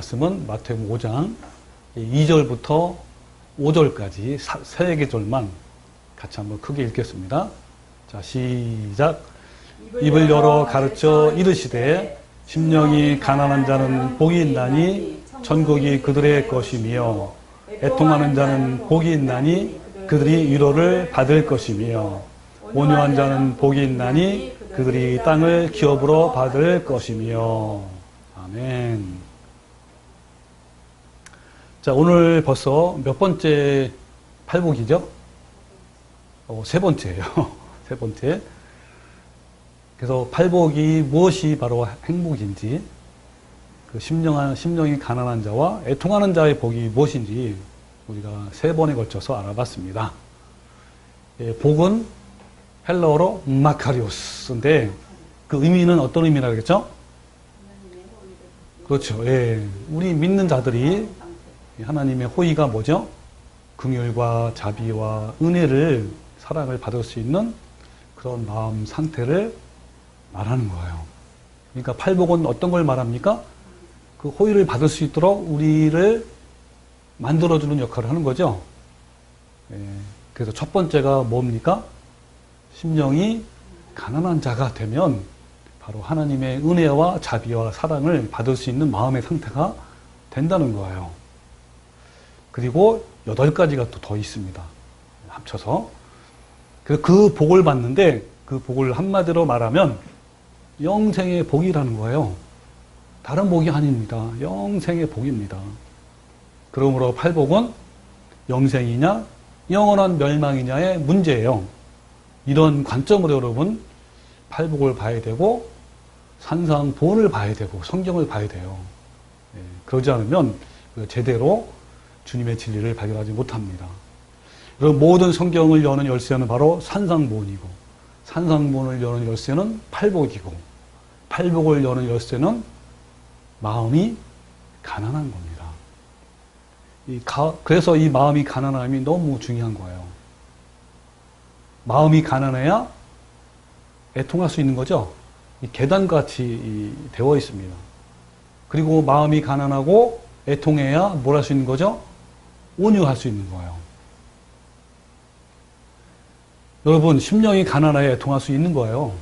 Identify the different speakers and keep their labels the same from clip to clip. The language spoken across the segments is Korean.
Speaker 1: 말씀은 마태복음 5장 2절부터 5절까지 세 계절만 같이 한번 크게 읽겠습니다. 자, 시작. 입을 열어 가르쳐 이르시되 심령이 가난한 자는 복이 있나니 천국이 그들의 것이며 애통하는 자는 복이 있나니 그들이 위로를 받을 것이며 온유한 자는 복이 있나니 그들이 땅을 기업으로 받을 것이며. 아멘. 자, 오늘 벌써 몇 번째 팔복이죠? 세 번째예요. 세 번째. 그래서 팔복이 무엇이 바로 행복인지, 그 심령이 가난한 자와 애통하는 자의 복이 무엇인지 우리가 세 번에 걸쳐서 알아봤습니다. 복은 헬라어로 마카리오스인데 그 의미는 어떤 의미라 그랬죠? 그렇죠. 예. 우리 믿는 자들이 하나님의 호의가 뭐죠? 긍휼과 자비와 은혜를, 사랑을 받을 수 있는 그런 마음 상태를 말하는 거예요. 그러니까 팔복은 어떤 걸 말합니까? 그 호의를 받을 수 있도록 우리를 만들어주는 역할을 하는 거죠. 예. 그래서 첫 번째가 뭡니까? 심령이 가난한 자가 되면 바로 하나님의 은혜와 자비와 사랑을 받을 수 있는 마음의 상태가 된다는 거예요. 그리고 8가지가 또 더 있습니다. 합쳐서. 그 복을 받는데 그 복을 한마디로 말하면 영생의 복이라는 거예요. 다른 복이 아닙니다. 영생의 복입니다. 그러므로 팔복은 영생이냐 영원한 멸망이냐의 문제예요. 이런 관점으로 여러분 팔복을 봐야 되고 산상보훈을 봐야 되고 성경을 봐야 돼요. 그러지 않으면 제대로 주님의 진리를 발견하지 못합니다. 그리고 모든 성경을 여는 열쇠는 바로 산상보훈이고 산상보훈을 여는 열쇠는 팔복이고 팔복을 여는 열쇠는 마음이 가난한 겁니다. 그래서 이 마음이 가난함이 너무 중요한 거예요. 마음이 가난해야 애통할 수 있는 거죠. 계단같이 되어 있습니다. 그리고 마음이 가난하고 애통해야 뭘 할 수 있는 거죠? 온유할 수 있는 거예요. 여러분, 심령이 가난해야 애통할 수 있는 거예요.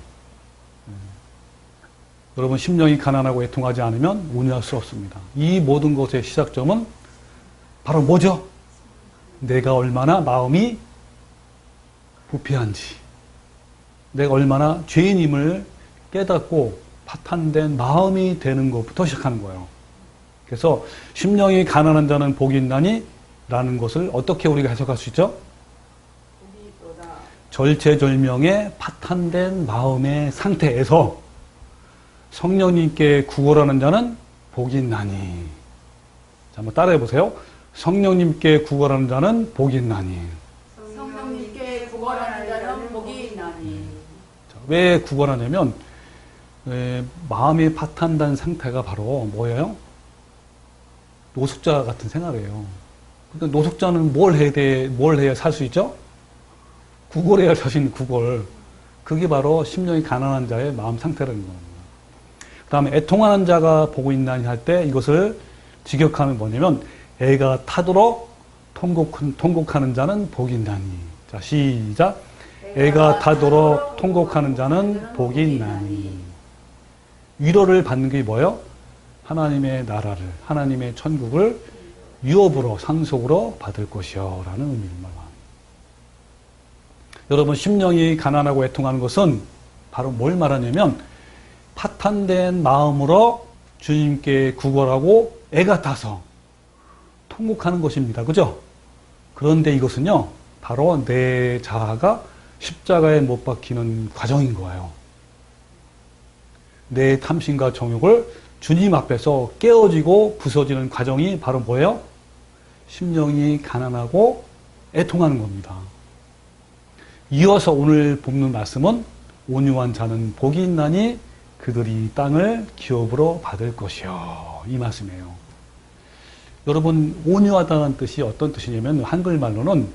Speaker 1: 여러분, 심령이 가난하고 애통하지 않으면 온유할 수 없습니다. 이 모든 것의 시작점은 바로 뭐죠? 내가 얼마나 마음이 부패한지, 내가 얼마나 죄인임을 깨닫고 파탄된 마음이 되는 것부터 시작하는 거예요. 그래서 심령이 가난한 자는 복이 있나니 라는 것을 어떻게 우리가 해석할 수 있죠? 절체절명의 파탄된 마음의 상태에서 성령님께 구걸하는 자는 복이 있나니. 자, 한번 따라해 보세요. 성령님께 구걸하는 자는 복이 있나니.
Speaker 2: 성령님께 구걸하는 자는 복이 있나니.
Speaker 1: 자, 왜 구걸하냐면 마음이 파탄된 상태가 바로 뭐예요? 노숙자 같은 생활이에요. 그러니까 노숙자는 뭘 해야 살 수 있죠? 구걸해야 살 수 있는 구걸. 그게 바로 심령이 가난한 자의 마음 상태라는 겁니다. 그 다음에 애통하는 자가 보고 있나니 할 때 이것을 직역하면 뭐냐면 애가 타도록 통곡하는 자는 복이 있나니. 자, 시작. 애가 타도록 통곡하는 자는 복이 있나니. 위로를 받는 게 뭐예요? 하나님의 나라를, 하나님의 천국을 유업으로, 상속으로 받을 것이요 라는 의미를 말합니다. 여러분, 심령이 가난하고 애통하는 것은 바로 뭘 말하냐면 파탄된 마음으로 주님께 구걸하고 애가 타서 통곡하는 것입니다. 그죠? 그런데 이것은요, 바로 내 자아가 십자가에 못 박히는 과정인 거예요. 내 탐심과 정욕을 주님 앞에서 깨어지고 부서지는 과정이 바로 뭐예요? 심령이 가난하고 애통하는 겁니다. 이어서 오늘 본문 말씀은 온유한 자는 복이 있나니 그들이 땅을 기업으로 받을 것이요. 이 말씀이에요. 여러분, 온유하다는 뜻이 어떤 뜻이냐면 한글말로는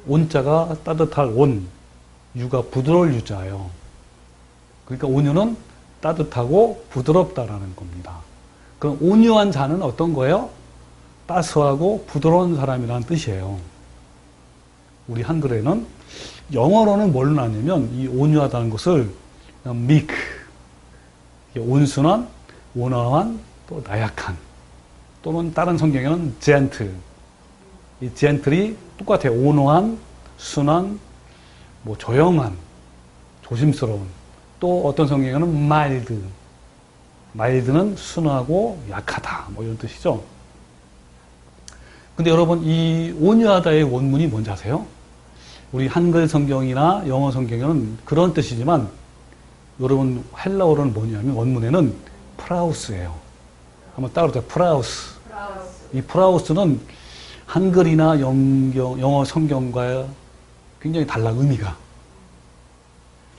Speaker 1: 온자가 따뜻할 온, 유가 부드러울 유자예요. 그러니까 온유는 따뜻하고 부드럽다라는 겁니다. 그럼 온유한 자는 어떤 거예요? 따스하고 부드러운 사람이라는 뜻이에요. 우리 한글에는 영어로는 뭘로 나냐면 이 온유하다는 것을 meek, 온순한, 온화한, 또 나약한, 또는 다른 성경에는 gentle. 이 gentle이 똑같아요. 온화한, 순한, 뭐 조용한, 조심스러운. 또 어떤 성경에는 mild. mild는 순하고 약하다. 뭐 이런 뜻이죠. 근데 여러분 이 온유하다의 원문이 뭔지 아세요? 우리 한글 성경이나 영어 성경에는 그런 뜻이지만 여러분 헬라어로는 뭐냐면 원문에는 프라우스예요. 한번 따라해보세요. 프라우스. 이 프라우스는 한글이나 영어 성경과 굉장히 달라 의미가.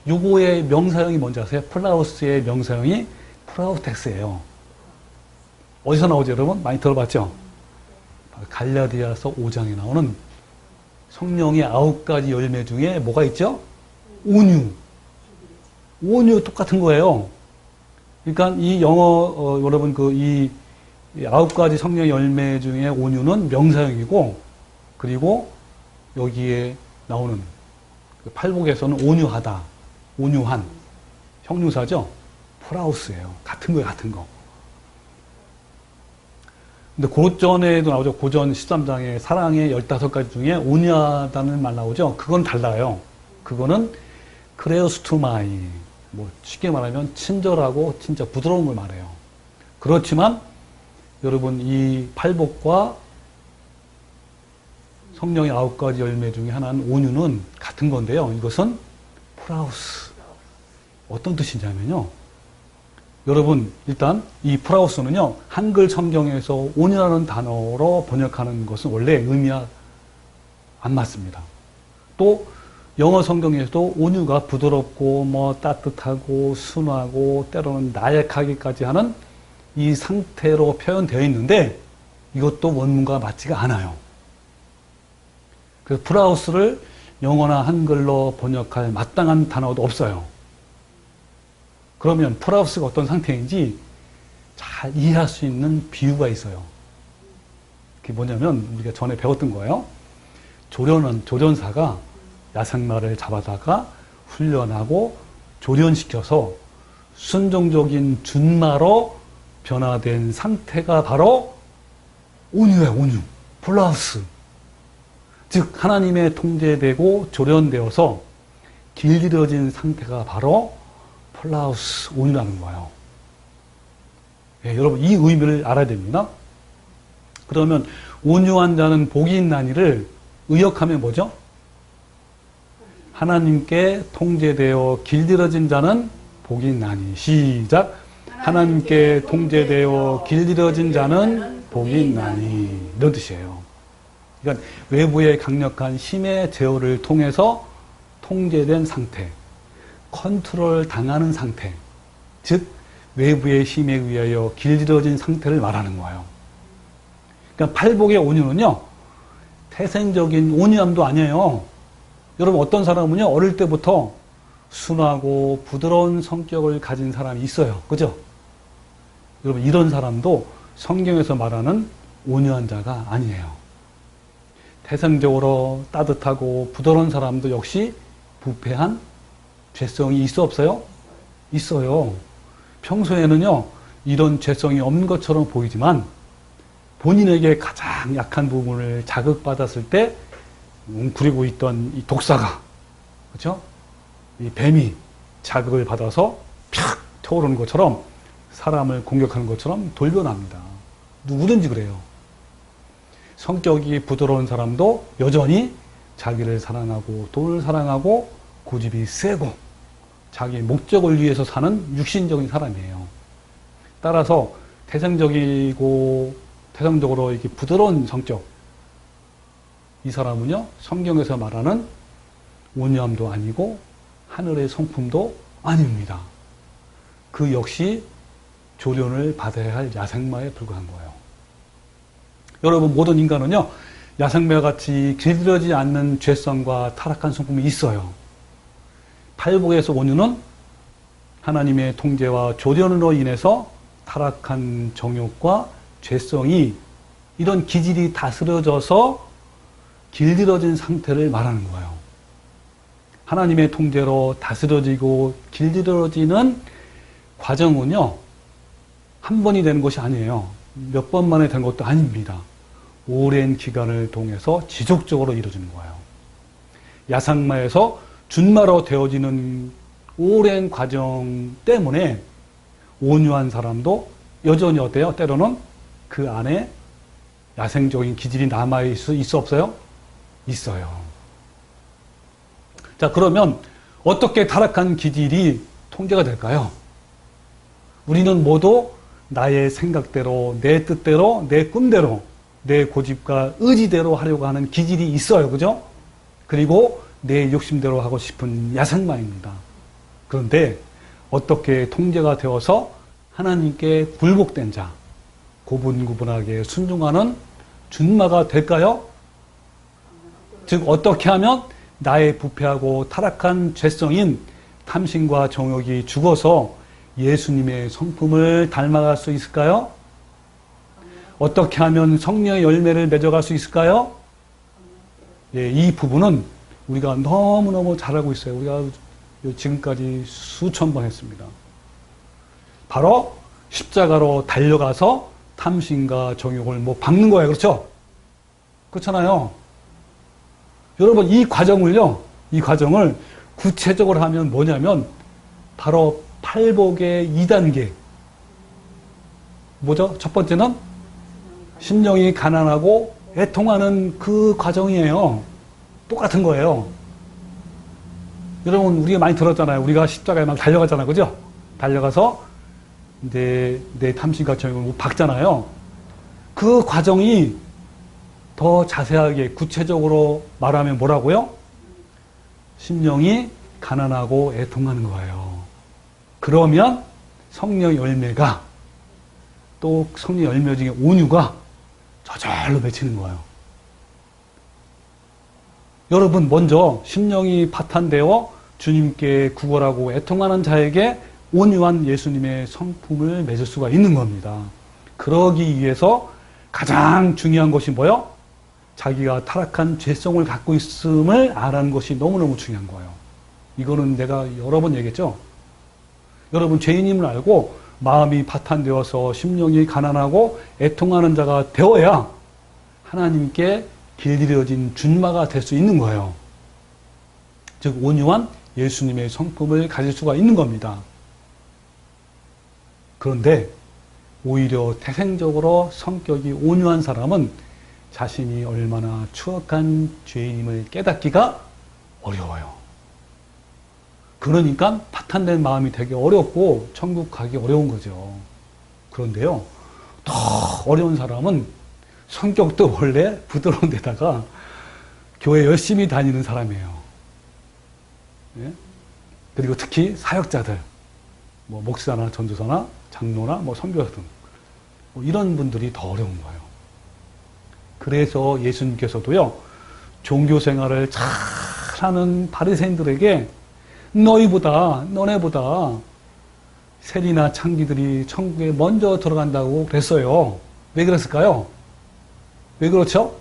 Speaker 1: 요거의 명사형이 뭔지 아세요? 프라우스의 명사형이 프라우텍스예요. 어디서 나오죠 여러분? 많이 들어봤죠? 갈라디아서 5장에 나오는 성령의 9가지 열매 중에 뭐가 있죠? 온유. 온유 똑같은 거예요. 그러니까 이 영어 여러분 이 9가지 성령의 열매 중에 온유는 명사형이고 그리고 여기에 나오는 팔복에서는 온유하다, 온유한 형용사죠. 프라우스예요. 같은 거예요, 같은 거. 근데 고전에도 나오죠. 고전 13장에 사랑의 15가지 중에 온유하다는 말 나오죠. 그건 달라요. 그거는 크레오스투마이. 뭐 쉽게 말하면 친절하고 진짜 부드러운 걸 말해요. 그렇지만 여러분 이 팔복과 성령의 9가지 열매 중에 하나는 온유는 같은 건데요. 이것은 프라우스. 어떤 뜻이냐면요. 여러분 일단 이 프라우스는요. 한글 성경에서 온유라는 단어로 번역하는 것은 원래 의미가 안 맞습니다. 또 영어 성경에서도 온유가 부드럽고 뭐 따뜻하고 순하고 때로는 나약하기까지 하는 이 상태로 표현되어 있는데 이것도 원문과 맞지가 않아요. 그래서 프라우스를 영어나 한글로 번역할 마땅한 단어도 없어요. 그러면 프라우스가 어떤 상태인지 잘 이해할 수 있는 비유가 있어요. 그게 뭐냐면 우리가 전에 배웠던 거예요. 조련사가 야생마를 잡아다가 훈련하고 조련시켜서 순종적인 준마로 변화된 상태가 바로 온유예요, 온유. 플라우스. 즉 하나님의 통제되고 조련되어서 길들여진 상태가 바로 플라우스, 온유라는 거예요. 예, 여러분 이 의미를 알아야 됩니다. 그러면 온유한 자는 복이 있나니를 의역하면 뭐죠? 하나님께 통제되어 길들여진 자는 복이 있나니. 시작. 하나님께 통제되어 길들여진 자는 복이 있나니. 이런 뜻이에요. 그러니까 외부의 강력한 힘의 제어를 통해서 통제된 상태, 컨트롤 당하는 상태, 즉 외부의 힘에 의하여 길들여진 상태를 말하는 거예요. 그러니까 팔복의 온유는요, 태생적인 온유함도 아니에요. 여러분 어떤 사람은요 어릴 때부터 순하고 부드러운 성격을 가진 사람이 있어요. 그죠? 여러분 이런 사람도 성경에서 말하는 온유한 자가 아니에요. 태생적으로 따뜻하고 부드러운 사람도 역시 부패한 죄성이 있어 없어요? 있어요. 평소에는요 이런 죄성이 없는 것처럼 보이지만 본인에게 가장 약한 부분을 자극받았을 때 웅크리고 있던 이 독사가, 그렇죠? 이 뱀이 자극을 받아서 팍 태오르는 것처럼 사람을 공격하는 것처럼 돌변합니다. 누구든지 그래요. 성격이 부드러운 사람도 여전히 자기를 사랑하고 돈을 사랑하고 고집이 세고 자기 목적을 위해서 사는 육신적인 사람이에요. 따라서 태생적으로 이렇게 부드러운 성격, 이 사람은요 성경에서 말하는 온유함도 아니고 하늘의 성품도 아닙니다. 그 역시 조련을 받아야 할 야생마에 불과한 거예요. 여러분 모든 인간은요 야생마와 같이 길들여지지 않는 죄성과 타락한 성품이 있어요. 팔복에서 온유는 하나님의 통제와 조련으로 인해서 타락한 정욕과 죄성이 이런 기질이 다스려져서 길들여진 상태를 말하는 거예요. 하나님의 통제로 다스려지고 길들여지는 과정은요, 한 번이 되는 것이 아니에요. 몇 번 만에 된 것도 아닙니다. 오랜 기간을 통해서 지속적으로 이루어지는 거예요. 야상마에서 준마로 되어지는 오랜 과정 때문에 온유한 사람도 여전히 어때요? 때로는 그 안에 야생적인 기질이 남아있어 없어요? 있어요. 자, 그러면 어떻게 타락한 기질이 통제가 될까요? 우리는 모두 나의 생각대로, 내 뜻대로, 내 꿈대로, 내 고집과 의지대로 하려고 하는 기질이 있어요. 그죠? 그리고 내 욕심대로 하고 싶은 야생마입니다. 그런데 어떻게 통제가 되어서 하나님께 굴복된 자, 고분고분하게 순종하는 준마가 될까요? 즉 어떻게 하면 나의 부패하고 타락한 죄성인 탐심과 정욕이 죽어서 예수님의 성품을 닮아갈 수 있을까요? 어떻게 하면 성령의 열매를 맺어갈 수 있을까요? 예, 이 부분은 우리가 너무너무 잘 알고 있어요. 우리가 지금까지 수천 번 했습니다. 바로 십자가로 달려가서 탐심과 정욕을 뭐 박는 거예요. 그렇죠? 그렇잖아요. 여러분, 이 과정을 구체적으로 하면 뭐냐면 바로 팔복의 2단계. 뭐죠? 첫 번째는 심령이 가난하고 애통하는 그 과정이에요. 똑같은 거예요. 여러분, 우리가 많이 들었잖아요. 우리가 십자가에 막 달려가잖아요. 그죠? 달려가서 내 탐심과 정욕을 박잖아요. 그 과정이 더 자세하게 구체적으로 말하면 뭐라고요? 심령이 가난하고 애통하는 거예요. 그러면 성령 열매가, 또 성령 열매 중에 온유가 저절로 맺히는 거예요. 여러분, 먼저 심령이 파탄되어 주님께 구걸하고 애통하는 자에게 온유한 예수님의 성품을 맺을 수가 있는 겁니다. 그러기 위해서 가장 중요한 것이 뭐예요? 자기가 타락한 죄성을 갖고 있음을 알아는 것이 너무너무 중요한 거예요. 이거는 내가 여러 번 얘기했죠. 여러분, 죄인임을 알고 마음이 파탄되어서 심령이 가난하고 애통하는 자가 되어야 하나님께 길들여진 준마가 될 수 있는 거예요. 즉 온유한 예수님의 성품을 가질 수가 있는 겁니다. 그런데 오히려 태생적으로 성격이 온유한 사람은 자신이 얼마나 추악한 죄인임을 깨닫기가 어려워요. 그러니까 파탄된 마음이 되게 어렵고 천국 가기 어려운 거죠. 그런데요, 더 어려운 사람은 성격도 원래 부드러운 데다가 교회 열심히 다니는 사람이에요. 예? 그리고 특히 사역자들, 뭐 목사나 전도사나 장로나 뭐 선교사 등 뭐 이런 분들이 더 어려운 거예요. 그래서 예수님께서도요, 종교 생활을 잘하는 바리새인들에게 너네보다 세리나 창기들이 천국에 먼저 들어간다고 그랬어요. 왜 그랬을까요? 왜 그렇죠?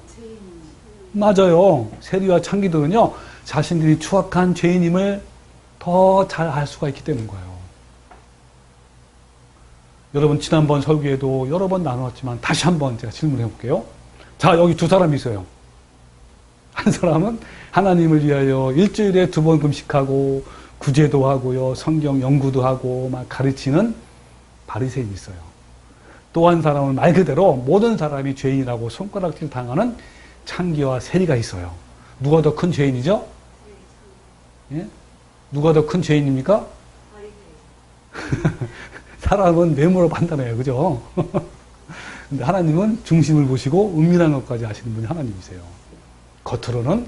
Speaker 1: 맞아요. 세리와 창기들은요, 자신들이 추악한 죄인임을 더 잘 알 수가 있기 때문인 거예요. 여러분, 지난번 설교에도 여러 번 나누었지만 다시 한번 제가 질문해 볼게요. 자, 여기 두 사람이 있어요. 한 사람은 하나님을 위하여 일주일에 2번 금식하고 구제도 하고요, 성경 연구도 하고 막 가르치는 바리새인이 있어요. 또 한 사람은 말 그대로 모든 사람이 죄인이라고 손가락질 당하는 창기와 세리가 있어요. 누가 더 큰 죄인이죠? 예? 누가 더 큰 죄인입니까? 사람은 외모로 판단해요. 그죠? 근데 하나님은 중심을 보시고 은밀한 것까지 아시는 분이 하나님이세요. 겉으로는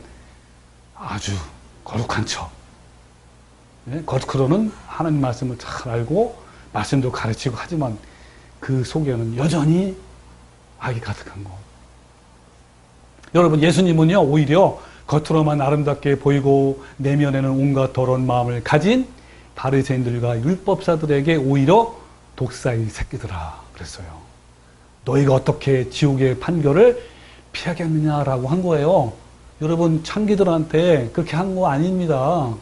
Speaker 1: 아주 거룩한 척. 예? 겉으로는 하나님 말씀을 잘 알고 말씀도 가르치고 하지만 그 속에는 여전히 악이 가득한 거. 여러분, 예수님은요, 오히려 겉으로만 아름답게 보이고 내면에는 온갖 더러운 마음을 가진 바리새인들과 율법사들에게 오히려 독사의 새끼들아 그랬어요. 너희가 어떻게 지옥의 판결을 피하겠느냐라고 한 거예요. 여러분 창기들한테 그렇게 한 거 아닙니다.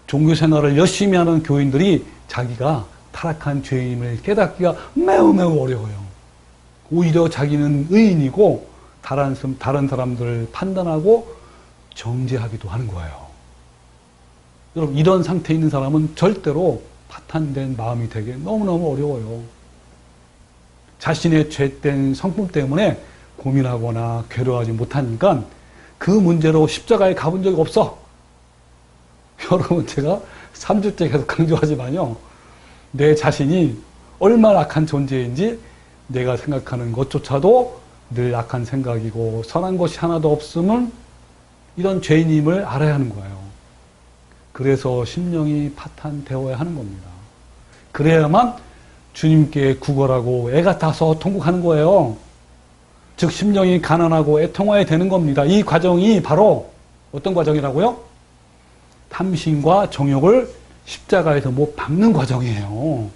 Speaker 1: 종교 생활을 열심히 하는 교인들이 자기가 타락한 죄임을 깨닫기가 매우 어려워요. 오히려 자기는 의인이고 다른 사람들을 판단하고 정죄하기도 하는 거예요. 여러분 이런 상태에 있는 사람은 절대로 파탄된 마음이 되게 너무너무 어려워요. 자신의 죄된 성품 때문에 고민하거나 괴로워하지 못하니까 그 문제로 십자가에 가본 적이 없어. 여러분 제가 3주째 계속 강조하지만요. 내 자신이 얼마나 악한 존재인지 내가 생각하는 것조차도 늘 악한 생각이고 선한 것이 하나도 없음은 이런 죄인임을 알아야 하는 거예요. 그래서 심령이 파탄되어야 하는 겁니다. 그래야만 주님께 구걸하고 애 같아서 통곡하는 거예요. 즉 심령이 가난하고 애통해야 되는 겁니다. 이 과정이 바로 어떤 과정이라고요? 탐심과 정욕을 십자가에서 못 박는 과정이에요.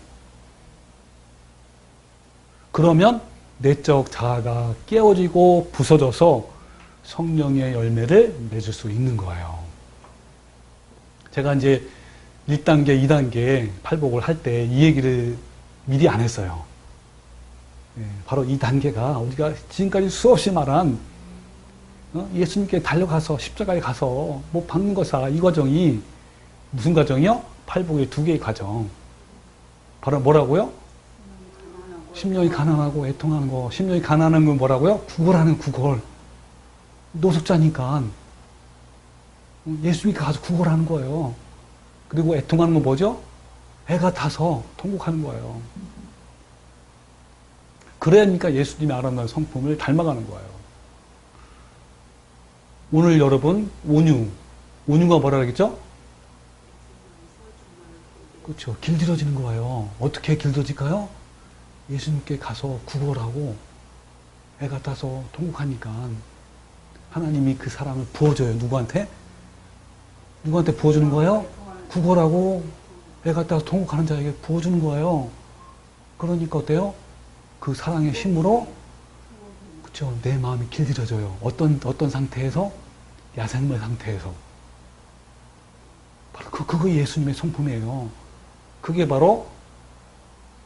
Speaker 1: 그러면 내적 자아가 깨어지고 부서져서 성령의 열매를 맺을 수 있는 거예요. 제가 이제 1단계, 2단계 팔복을 할 때 이 얘기를 미리 안 했어요. 바로 이 단계가 우리가 지금까지 수없이 말한 예수님께 달려가서 십자가에 가서 못 박는 거사 이 과정이 무슨 과정이요? 팔복의 2개의 과정. 바로 뭐라고요? 심령이 가난하고 애통하는 거. 심령이 가난한 건 뭐라고요? 구걸하는 구걸. 노숙자니까 예수님께 가서 구걸하는 거예요. 그리고 애통하는 건 뭐죠? 애가 타서 통곡하는 거예요. 그러니까 예수님의 아름다운 성품을 닮아가는 거예요. 오늘 여러분 온유가 뭐라 그러겠죠? 그렇죠. 길들여지는 거예요. 어떻게 길들여질까요? 예수님께 가서 구걸하고 애가 타서 통곡하니까 하나님이 그 사랑을 부어줘요. 누구한테? 누구한테 부어주는 거예요? 구걸하고 애가 타서 통곡하는 자에게 부어주는 거예요. 그러니까 어때요? 그 사랑의 힘으로 그렇죠. 내 마음이 길들여져요. 어떤 상태에서? 야생물 상태에서. 바로 그거 예수님의 성품이에요. 그게 바로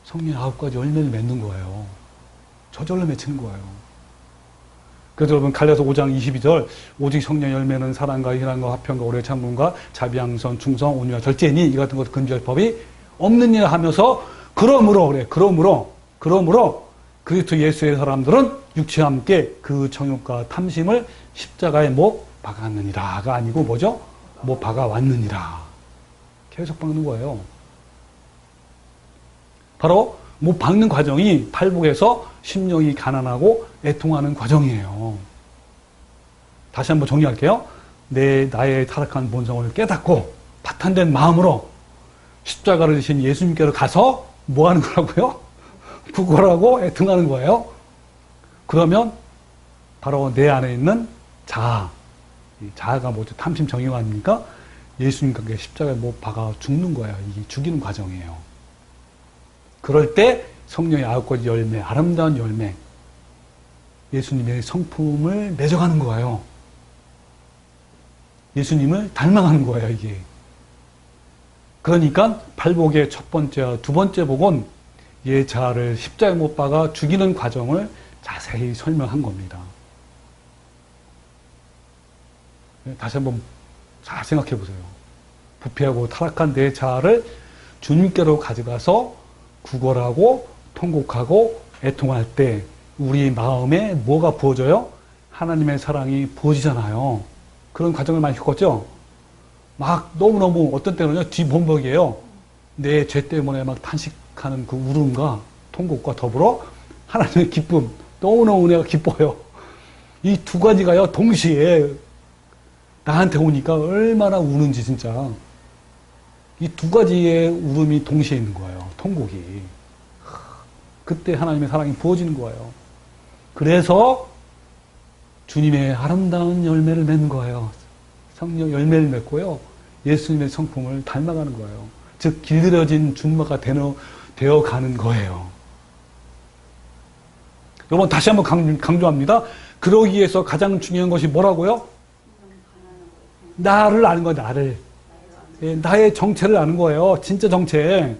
Speaker 1: 성령의 9가지 열매를 맺는 거예요. 저절로 맺히는 거예요. 그래서 여러분 갈라서 5장 22절 오직 성령의 열매는 사랑과 희락과 화평과 오래 참음과 자비 양선 충성 온유와 절제니 이 같은 것 금지할 법이 없느니라 하면서 그러므로 그리스도 예수의 사람들은 육체와 함께 그 정욕과 탐심을 십자가에 못 박았느니라가 아니고 뭐죠? 못 박아왔느니라. 계속 박는 거예요. 바로 못 박는 과정이 팔복에서 심령이 가난하고 애통하는 과정이에요. 다시 한번 정리할게요. 나의 타락한 본성을 깨닫고 파탄된 마음으로 십자가를 지신 예수님께로 가서 뭐 하는 거라고요? 구걸하고 애통하는 거예요. 그러면 바로 내 안에 있는 자아, 이 자아가 뭐죠? 탐심 정욕 아닙니까? 예수님께 십자가에 못 박아 죽는 거예요. 이게 죽이는 과정이에요. 그럴 때 성령의 9가지 열매, 아름다운 열매, 예수님의 성품을 맺어가는 거예요. 예수님을 닮아가는 거예요, 이게. 그러니까 팔복의 첫 번째와 두 번째 복은 얘 자아를 십자가에 못 박아 죽이는 과정을 자세히 설명한 겁니다. 다시 한번 잘 생각해 보세요. 부패하고 타락한 내 자아를 주님께로 가져가서 구걸하고 통곡하고 애통할 때 우리 마음에 뭐가 부어져요? 하나님의 사랑이 부어지잖아요. 그런 과정을 많이 겪었죠? 막 너무너무 어떤 때는요 뒤범벅이에요. 내 죄 때문에 막 탄식하는 그 울음과 통곡과 더불어 하나님의 기쁨, 너무너무 은혜가 기뻐요. 이 두 가지가요 동시에 나한테 오니까 얼마나 우는지 진짜. 이 두 가지의 울음이 동시에 있는 거예요. 통곡이. 그때 하나님의 사랑이 부어지는 거예요. 그래서 주님의 아름다운 열매를 맺는 거예요. 성령 열매를 맺고요. 예수님의 성품을 닮아가는 거예요. 즉 길들여진 준마가 되는 되어 가는 거예요. 여러분, 다시 한번 강조합니다. 그러기 위해서 가장 중요한 것이 뭐라고요? 나를 아는 거예요, 나를. 예, 나의 정체를 아는 거예요. 진짜 정체.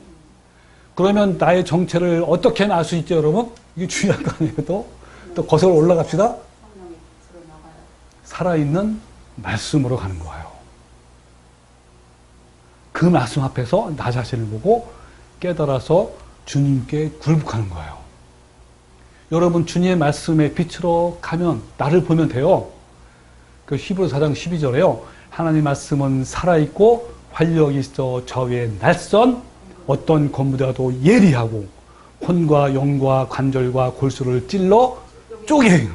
Speaker 1: 그러면 나의 정체를 어떻게 알 수 있죠, 여러분? 이게 중요한 거 아니에요, 또? 또 거슬러 올라갑시다. 살아있는 말씀으로 가는 거예요. 그 말씀 앞에서 나 자신을 보고 깨달아서 주님께 굴복하는 거예요. 여러분, 주님의 말씀에 빛으로 가면 나를 보면 돼요. 그 히브리서 4장 12절에요. 하나님 말씀은 살아있고 활력이 있어 저위에 날선 어떤 검보다도 예리하고 혼과 영과 관절과 골수를 찔러 쪼개는.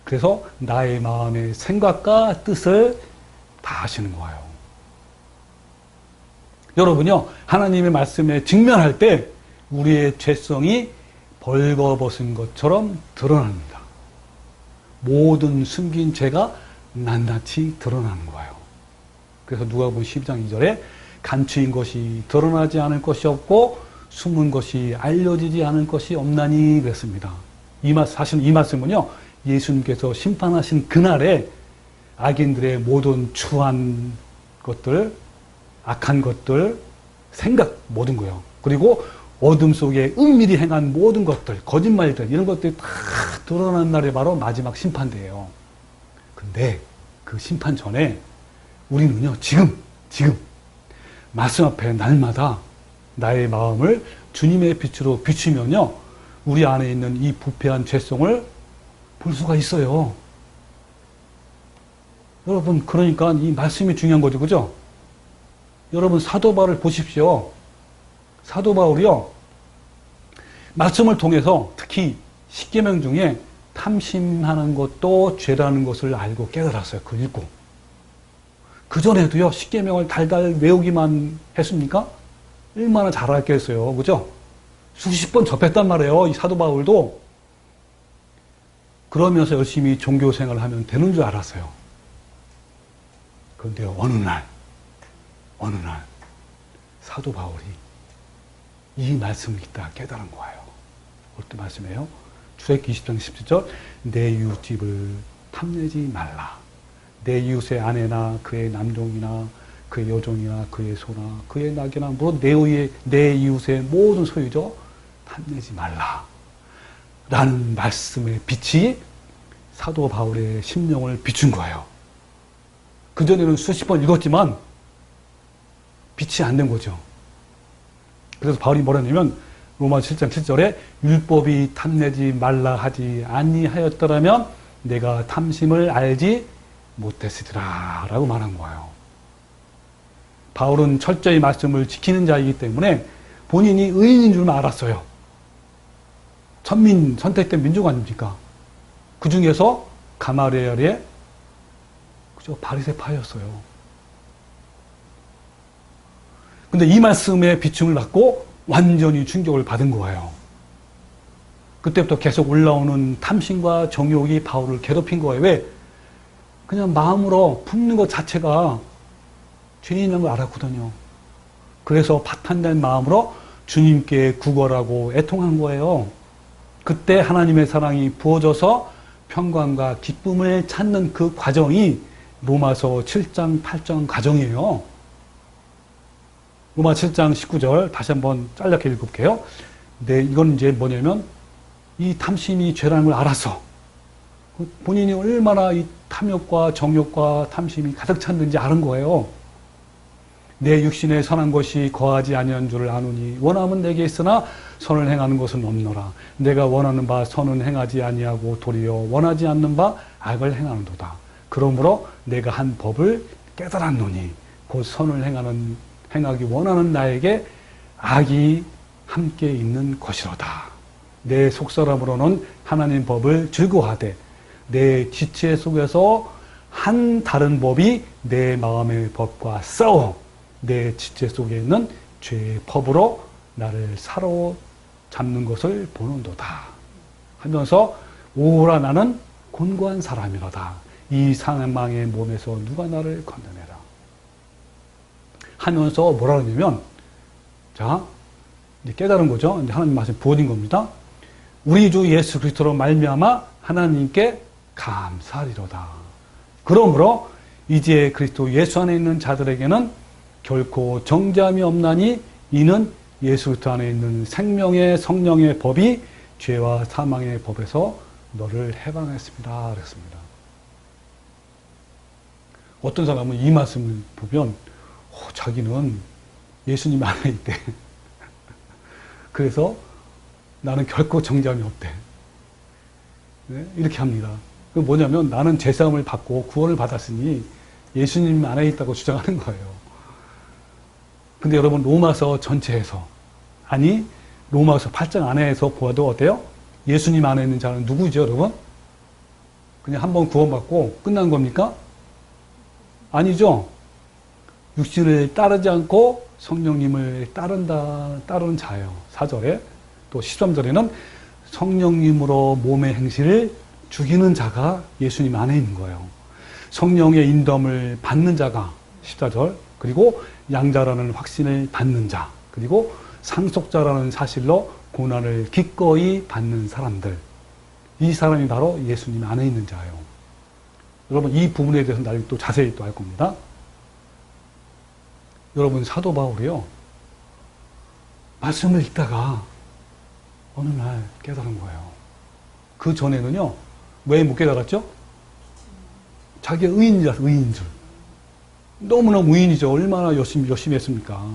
Speaker 1: 그래서 나의 마음의 생각과 뜻을 다 아시는 거예요. 여러분요, 하나님의 말씀에 직면할 때 우리의 죄성이 벌거벗은 것처럼 드러납니다. 모든 숨긴 죄가 낱낱이 드러나는 거예요. 그래서 누가복음 12장 2절에 감추인 것이 드러나지 않을 것이 없고 숨은 것이 알려지지 않을 것이 없나니 그랬습니다. 사실 이 말씀은요, 예수님께서 심판하신 그날에 악인들의 모든 추한 것들, 악한 것들, 생각, 모든 거요. 그리고 어둠 속에 은밀히 행한 모든 것들, 거짓말들, 이런 것들이 다 드러나는 날이 바로 마지막 심판대예요. 근데 그 심판 전에 우리는요, 지금 말씀 앞에 날마다 나의 마음을 주님의 빛으로 비추면요, 우리 안에 있는 이 부패한 죄성을 볼 수가 있어요. 여러분, 그러니까 이 말씀이 중요한 거죠, 그죠? 여러분, 사도 바울을 보십시오. 사도 바울이요, 말씀을 통해서 특히 십계명 중에 탐심하는 것도 죄라는 것을 알고 깨달았어요. 그걸 읽고. 그전에도요, 십계명을 달달 외우기만 했습니까? 얼마나 잘알겠어요, 그죠? 수십 번 접했단 말이에요, 이 사도 바울도. 그러면서 열심히 종교 생활을 하면 되는 줄 알았어요. 그런데 어느 날 사도 바울이 이 말씀을 읽다가 깨달은 거예요. 어떤 말씀이에요? 출애굽기 20장 17절, 내 이웃집을 탐내지 말라. 내 이웃의 아내나 그의 남종이나 그의 여종이나 그의 소나 그의 낙이나 물론 내 이웃의 모든 소유죠, 탐내지 말라. 라는 말씀의 빛이 사도 바울의 심령을 비춘 거예요. 그전에는 수십 번 읽었지만 빛이 안 된 거죠. 그래서 바울이 뭐라냐면 로마서 7장 7절에 율법이 탐내지 말라 하지 아니하였더라면 내가 탐심을 알지 못했으리라 라고 말한 거예요. 바울은 철저히 말씀을 지키는 자이기 때문에 본인이 의인인 줄 알았어요. 천민 선택된 민족 아닙니까? 그 중에서 가마리엘의 그저 바리새파였어요. 근데 이 말씀에 비춤을 받고 완전히 충격을 받은 거예요. 그때부터 계속 올라오는 탐심과 정욕이 바울을 괴롭힌 거예요. 왜? 그냥 마음으로 품는 것 자체가 죄인인 걸 알았거든요. 그래서 파탄된 마음으로 주님께 구걸하고 애통한 거예요. 그때 하나님의 사랑이 부어져서 평강과 기쁨을 찾는 그 과정이 로마서 7장, 8장 과정이에요. 로마 7장 19절 다시 한번 잘라게 읽어볼게요. 네, 이건 이제 뭐냐면 이 탐심이 죄라는 걸 알았어. 본인이 얼마나 이 탐욕과 정욕과 탐심이 가득 찼는지 아는 거예요. 내 육신에 선한 것이 거하지 아니한 줄을 아노니 원함은 내게 있으나 선을 행하는 것은 없노라. 내가 원하는 바 선은 행하지 아니하고 도리어 원하지 않는 바 악을 행하는도다. 그러므로 내가 한 법을 깨달았노니 곧 선을 행하기 원하는 나에게 악이 함께 있는 것이로다. 내 속사람으로는 하나님 법을 즐거워하되 내 지체 속에서 한 다른 법이 내 마음의 법과 싸워 내 지체 속에 있는 죄의 법으로 나를 사로잡는 것을 보는도다 하면서 오라 나는 곤고한 사람이로다. 이 사망의 몸에서 누가 나를 건져내라 하면서 뭐라 그러냐면 자, 이제 깨달은 거죠. 이제 하나님 말씀 부어진 겁니다. 우리 주 예수 그리스도로 말미암아 하나님께 감사하리로다. 그러므로 이제 그리스도 예수 안에 있는 자들에게는 결코 정죄함이 없나니 이는 예수 그리스도 안에 있는 생명의 성령의 법이 죄와 사망의 법에서 너를 해방했습니다. 그랬습니다. 어떤 사람은 이 말씀을 보면 자기는 예수님 안에 있대. 그래서 나는 결코 정죄함이 없대. 네? 이렇게 합니다. 그 뭐냐면 나는 죄사함을 받고 구원을 받았으니 예수님 안에 있다고 주장하는 거예요. 근데 여러분 로마서 전체에서 아니 로마서 8장 안에서 보아도 어때요? 예수님 안에 있는 자는 누구죠, 여러분? 그냥 한번 구원받고 끝난 겁니까? 아니죠. 육신을 따르지 않고 성령님을 따르는 자예요. 4절에. 또 13절에는 성령님으로 몸의 행실을 죽이는 자가 예수님 안에 있는 거예요. 성령의 인도함을 받는 자가 14절. 그리고 양자라는 확신을 받는 자. 그리고 상속자라는 사실로 고난을 기꺼이 받는 사람들. 이 사람이 바로 예수님 안에 있는 자예요. 여러분 이 부분에 대해서 나중에 또 자세히 또 할 겁니다. 여러분 사도 바울이요. 말씀을 읽다가 어느 날 깨달은 거예요. 그 전에는요. 왜 못 깨달았죠? 자기가 의인인 줄. 너무나 의인이죠. 얼마나 열심히 했습니까?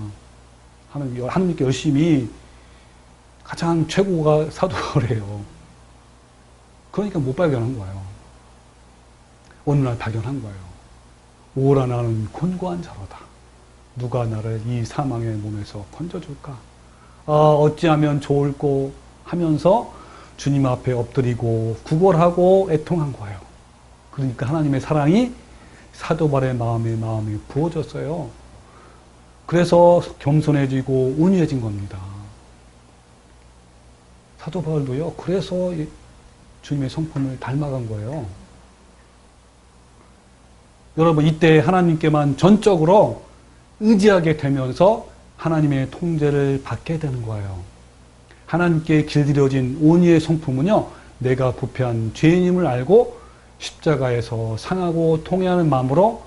Speaker 1: 하나님께 열심히 가장 최고가 사도 바울이에요. 그러니까 못 발견한 거예요. 어느 날 발견한 거예요. 오라 나는 곤고한 자로다. 누가 나를 이 사망의 몸에서 건져줄까? 아, 어찌하면 좋을꼬 하면서 주님 앞에 엎드리고 구걸하고 애통한 거예요. 그러니까 하나님의 사랑이 사도 바울의 마음에 부어졌어요. 그래서 겸손해지고 온유해진 겁니다. 사도 바울도요. 그래서 주님의 성품을 닮아간 거예요. 여러분 이때 하나님께만 전적으로 의지하게 되면서 하나님의 통제를 받게 되는 거예요. 하나님께 길들여진 온유의 성품은요. 내가 부패한 죄인임을 알고 십자가에서 상하고 통회하는 마음으로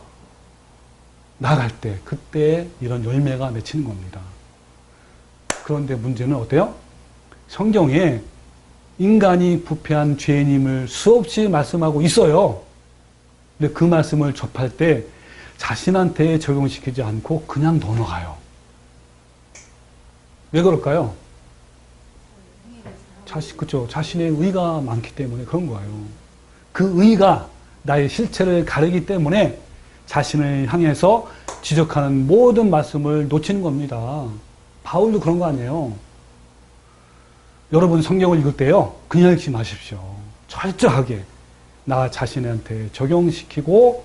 Speaker 1: 나갈 때 그때 이런 열매가 맺히는 겁니다. 그런데 문제는 어때요? 성경에 인간이 부패한 죄인임을 수없이 말씀하고 있어요. 근데 그 말씀을 접할 때 자신한테 적용시키지 않고 그냥 넘어가요. 왜 그럴까요? 그쵸. 자신의 의가 많기 때문에 그런 거예요. 그 의가 나의 실체를 가리기 때문에 자신을 향해서 지적하는 모든 말씀을 놓치는 겁니다. 바울도 그런 거 아니에요. 여러분 성경을 읽을 때요. 그냥 읽지 마십시오. 철저하게 나 자신한테 적용시키고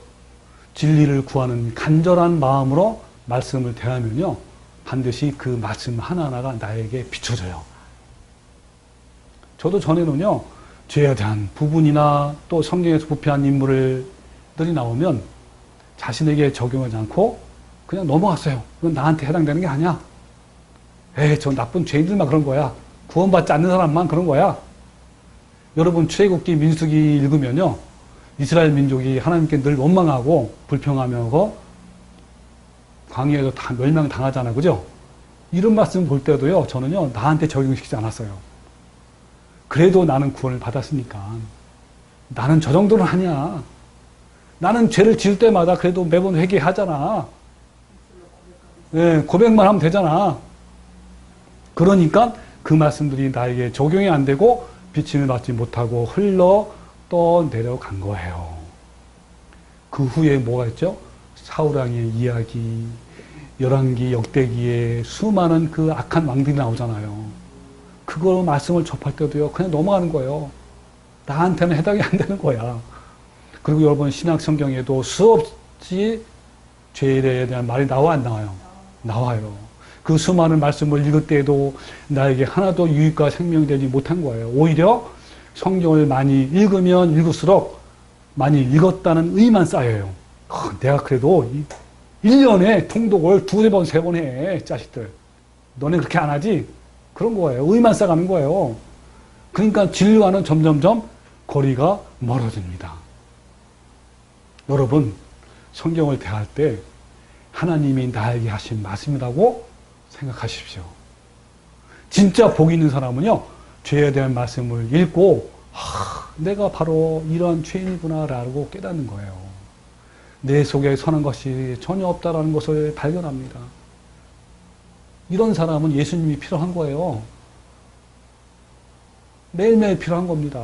Speaker 1: 진리를 구하는 간절한 마음으로 말씀을 대하면요. 반드시 그 말씀 하나하나가 나에게 비춰져요. 저도 전에는요. 죄에 대한 부분이나 또 성경에서 부패한 인물들이 나오면 자신에게 적용하지 않고 그냥 넘어갔어요. 그건 나한테 해당되는 게 아니야. 저 나쁜 죄인들만 그런 거야. 구원받지 않는 사람만 그런 거야. 여러분 출애굽기 민수기 읽으면요. 이스라엘 민족이 하나님께 늘 원망하고 불평하면서 광야에서 다 멸망당하잖아요. 그죠? 이런 말씀 볼 때도요. 저는요. 나한테 적용시키지 않았어요. 그래도 나는 구원을 받았으니까 나는 저 정도는 아니야. 나는 죄를 지을 때마다 그래도 매번 회개하잖아. 네, 고백만 하면 되잖아. 그러니까 그 말씀들이 나에게 적용이 안 되고 비침을 받지 못하고 흘러 떠내려간 거예요. 그 후에 뭐가 있죠? 사울왕의 이야기, 열왕기, 역대기에 수많은 그 악한 왕들이 나오잖아요. 그거 말씀을 접할 때도요. 그냥 넘어가는 거예요. 나한테는 해당이 안 되는 거야. 그리고 여러분 신약 성경에도 수없이 죄에 대한 말이 나와 안 나와요? 나와요. 그 수많은 말씀을 읽을 때에도 나에게 하나도 유익과 생명이 되지 못한 거예요. 오히려 성경을 많이 읽으면 읽을수록 많이 읽었다는 의만 쌓여요. 내가 그래도 1년에 통독을 2-3번, 3번 해. 자식들. 너네 그렇게 안 하지? 그런 거예요. 의만 쌓아가는 거예요. 그러니까 진리와는 점점점 거리가 멀어집니다. 여러분, 성경을 대할 때 하나님이 나에게 하신 말씀이라고 생각하십시오. 진짜 복 있는 사람은요, 죄에 대한 말씀을 읽고, 내가 바로 이런 죄인이구나라고 깨닫는 거예요. 내 속에 선한 것이 전혀 없다라는 것을 발견합니다. 이런 사람은 예수님이 필요한 거예요. 매일매일 필요한 겁니다.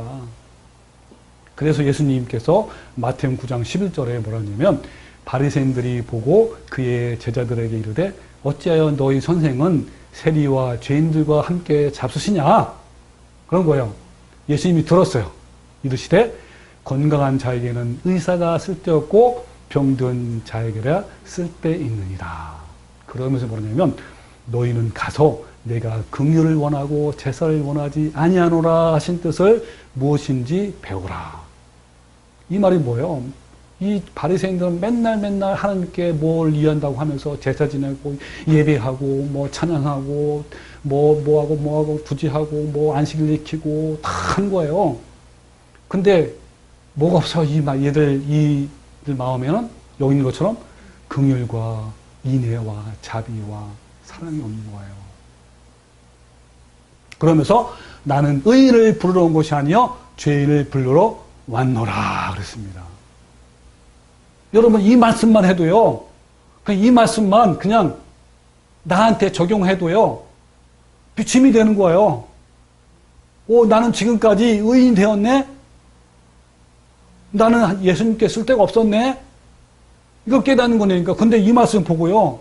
Speaker 1: 그래서 예수님께서 마태복음 9장 11절에 뭐라 하냐면, 바리새인들이 보고 그의 제자들에게 이르되 어찌하여 너희 선생은 세리와 죄인들과 함께 잡수시냐? 그런 거예요. 예수님이 들었어요. 이르시되 건강한 자에게는 의사가 쓸데없고 병든 자에게라 쓸데있느니라. 그러면서 뭐냐면, 너희는 가서 내가 긍휼을 원하고 제사를 원하지 아니하노라 하신 뜻을 무엇인지 배우라. 이 말이 뭐예요? 이 바리새인들은 맨날 하나님께 뭘 이해한다고 하면서 제사 지내고 예배하고 뭐 찬양하고 뭐하고 구제하고 뭐 안식일 지키고 다 한 거예요. 근데 뭐가 없어. 이들 마음에는 여기 있는 것처럼 긍휼과 인애와 자비와 사랑이 없는 거예요. 그러면서 나는 의인을 부르러 온 것이 아니요 죄인을 부르러 왔노라 그랬습니다. 여러분, 이 말씀만 해도요, 이 말씀만 그냥 나한테 적용해도요, 비침이 되는 거예요. 나는 지금까지 의인 되었네? 나는 예수님께 쓸데가 없었네? 이거 깨닫는 거니까. 근데 이 말씀 보고요,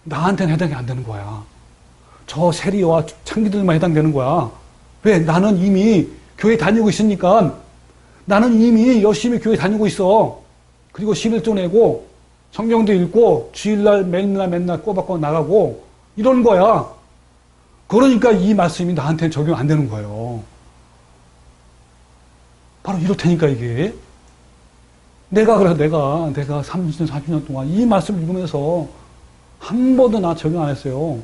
Speaker 1: 나한테는 해당이 안 되는 거야. 저 세리와 창기들만 해당되는 거야. 왜? 나는 이미 교회 다니고 있으니까. 나는 이미 열심히 교회 다니고 있어. 그리고 11조 내고 성경도 읽고 주일날 맨날 꼬박꼬박 나가고 이러는 거야. 그러니까 이 말씀이 나한테는 적용 안 되는 거예요. 바로 이렇다니까 이게. 내가 30년, 40년 동안 이 말씀을 읽으면서 한 번도 나 적용 안 했어요.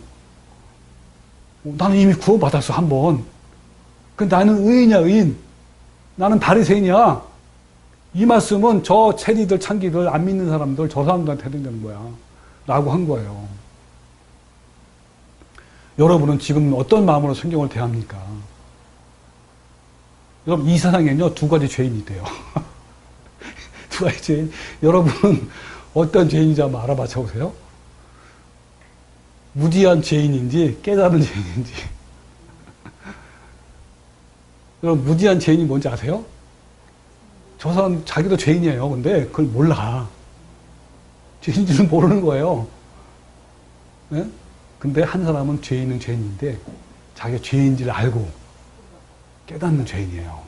Speaker 1: 나는 이미 구원받았어, 한 번. 나는 의인이야, 의인. 나는 바리새인이야. 이 말씀은 저 체리들, 창기들, 안 믿는 사람들, 저 사람들한테 해당되는 거야. 라고 한 거예요. 여러분은 지금 어떤 마음으로 성경을 대합니까? 여러분, 이 세상에는요, 두 가지 죄인이 돼요. 두 가지 죄인. 여러분은 어떤 죄인인지 한번 알아봐 보세요. 무지한 죄인인지, 깨달은 죄인인지. 여러분, 무지한 죄인이 뭔지 아세요? 저 사람 자기도 죄인이에요. 근데 그걸 몰라. 죄인인지는 모르는 거예요. 네? 근데 한 사람은 죄인은 죄인인데 자기가 죄인지를 알고 깨닫는 죄인이에요.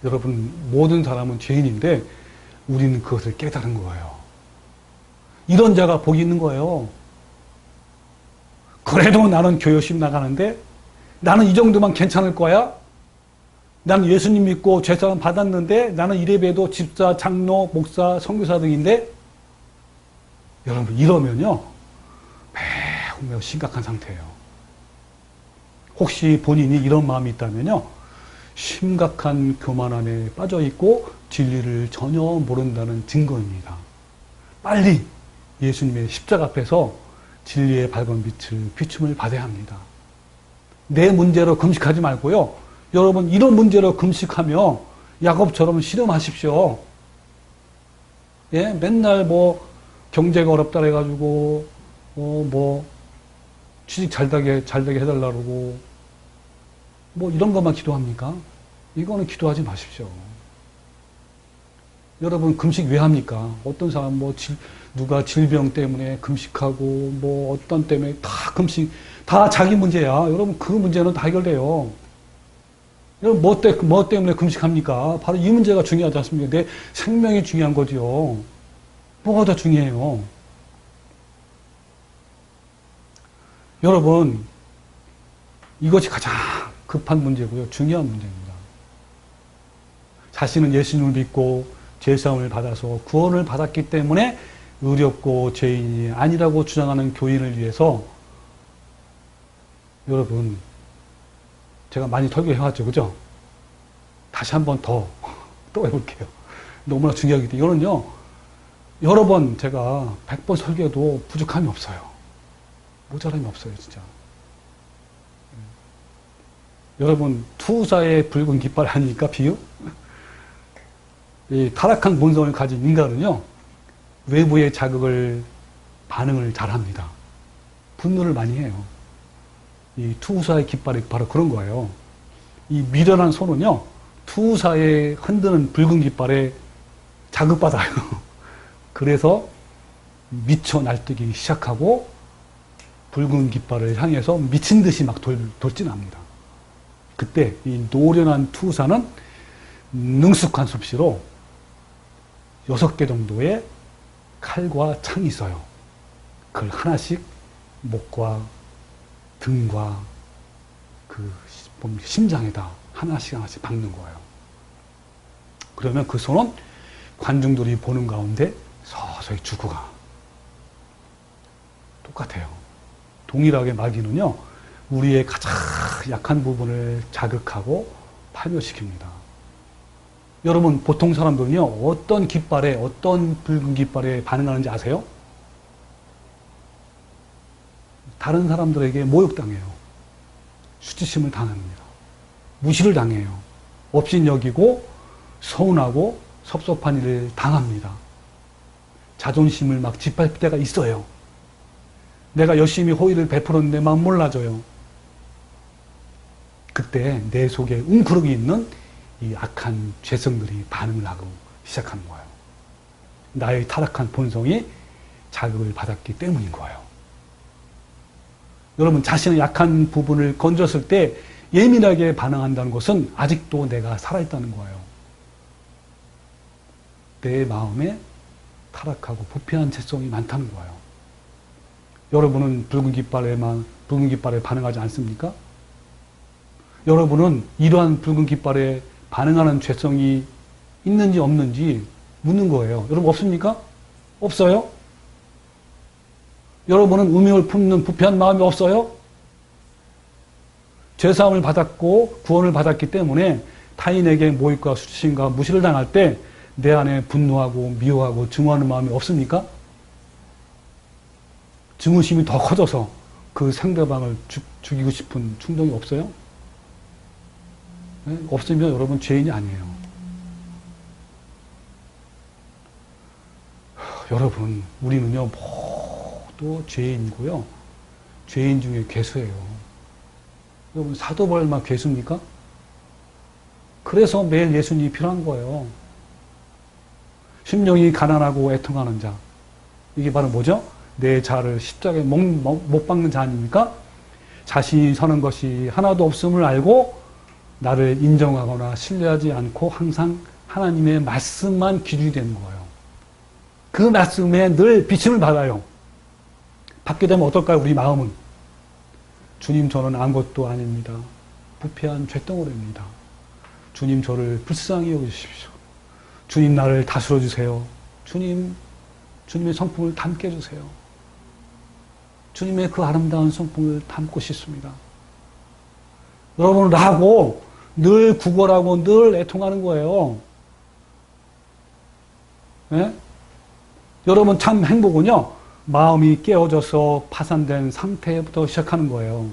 Speaker 1: 여러분, 모든 사람은 죄인인데 우리는 그것을 깨달은 거예요. 이런 자가 복이 있는 거예요. 그래도 나는 교회 열심히 나가는데 나는 이 정도만 괜찮을 거야? 나는 예수님 믿고 죄사함 받았는데 나는 이래봬도 집사, 장로, 목사, 선교사 등인데 여러분, 이러면요 매우 심각한 상태예요. 혹시 본인이 이런 마음이 있다면요, 심각한 교만함에 빠져있고 진리를 전혀 모른다는 증거입니다. 빨리 예수님의 십자가 앞에서 진리의 밝은 빛을 비춤을 받아야 합니다. 내 문제로 금식하지 말고요, 여러분, 이런 문제로 금식하며 야곱처럼 실험하십시오. 예, 맨날 경제가 어렵다 해가지고 취직 잘 되게 해달라고 이런 것만 기도합니까? 이거는 기도하지 마십시오. 여러분, 금식 왜 합니까? 어떤 사람 누가 질병 때문에 금식하고 어떤 때문에 다 금식, 다 자기 문제야. 여러분, 그 문제는 다 해결돼요. 여러분, 뭐 때문에 금식합니까? 바로 이 문제가 중요하지 않습니까? 내 생명이 중요한 거죠. 뭐가 더 중요해요? 여러분, 이것이 가장 급한 문제고요. 중요한 문제입니다. 자신은 예수님을 믿고 죄사함을 받아서 구원을 받았기 때문에 의롭고 죄인이 아니라고 주장하는 교인을 위해서 여러분, 제가 많이 설교해왔죠, 그죠? 다시 한 번 더 또 해볼게요. 너무나 중요하기 때문에 이거는요, 여러 번 제가 100번 설교해도 부족함이 없어요. 모자람이 없어요, 진짜. 여러분, 투사의 붉은 깃발 아닙니까, 비유? 이 타락한 본성을 가진 인간은요, 외부의 자극을 반응을 잘합니다. 분노를 많이 해요. 이 투사의 깃발이 바로 그런 거예요. 이 미련한 손은요, 투사의 흔드는 붉은 깃발에 자극받아요. 그래서 미쳐 날뛰기 시작하고 붉은 깃발을 향해서 미친 듯이 막 돌진합니다. 그때 이 노련한 투사는 능숙한 솜씨로 6개 정도의 칼과 창이 있어요. 그걸 하나씩 목과 등과 그 심장에다 하나씩 하나씩 박는 거예요. 그러면 그 손은 관중들이 보는 가운데 서서히 죽어가. 똑같아요. 동일하게 마귀는요, 우리의 가장 약한 부분을 자극하고 파멸시킵니다. 여러분, 보통 사람들은요, 어떤 깃발에, 어떤 붉은 깃발에 반응하는지 아세요? 다른 사람들에게 모욕당해요. 수치심을 당합니다. 무시를 당해요. 업신여기고 서운하고 섭섭한 일을 당합니다. 자존심을 막 짓밟을 때가 있어요. 내가 열심히 호의를 베풀었는데 막 몰라져요. 그때 내 속에 웅크르기 있는 이 악한 죄성들이 반응을 하고 시작하는 거예요. 나의 타락한 본성이 자극을 받았기 때문인 거예요. 여러분, 자신의 약한 부분을 건졌을 때 예민하게 반응한다는 것은 아직도 내가 살아있다는 거예요. 내 마음에 타락하고 부패한 죄성이 많다는 거예요. 여러분은 붉은 깃발에 반응하지 않습니까? 여러분은 이러한 붉은 깃발에 반응하는 죄성이 있는지 없는지 묻는 거예요. 여러분 없습니까? 없어요? 여러분은 음욕을 품는 부패한 마음이 없어요? 죄사함을 받았고 구원을 받았기 때문에 타인에게 모욕과 수치심과 무시를 당할 때 내 안에 분노하고 미워하고 증오하는 마음이 없습니까? 증오심이 더 커져서 그 상대방을 죽이고 싶은 충동이 없어요? 네? 없으면 여러분 죄인이 아니에요. 여러분, 우리는요, 모두 죄인이고요. 죄인 중에 괴수예요. 여러분, 사도가 얼마나 괴수입니까? 그래서 매일 예수님이 필요한 거예요. 심령이 가난하고 애통하는 자. 이게 바로 뭐죠? 내 자를 십자가에 못 박는 자 아닙니까? 자신이 서는 것이 하나도 없음을 알고 나를 인정하거나 신뢰하지 않고 항상 하나님의 말씀만 기준이 되는 거예요. 그 말씀에 늘 비침을 받아요. 받게 되면 어떨까요? 우리 마음은. 주님, 저는 아무것도 아닙니다. 부패한 죄덩어리입니다. 주님, 저를 불쌍히 여기주십시오. 주님, 나를 다스려 주세요. 주님, 주님의 성품을 담게 해주세요. 주님의 그 아름다운 성품을 담고 싶습니다. 여러분, 라고 늘 구걸하고 늘 애통하는 거예요. 네? 여러분, 참 행복은요, 마음이 깨어져서 파산된 상태부터 시작하는 거예요.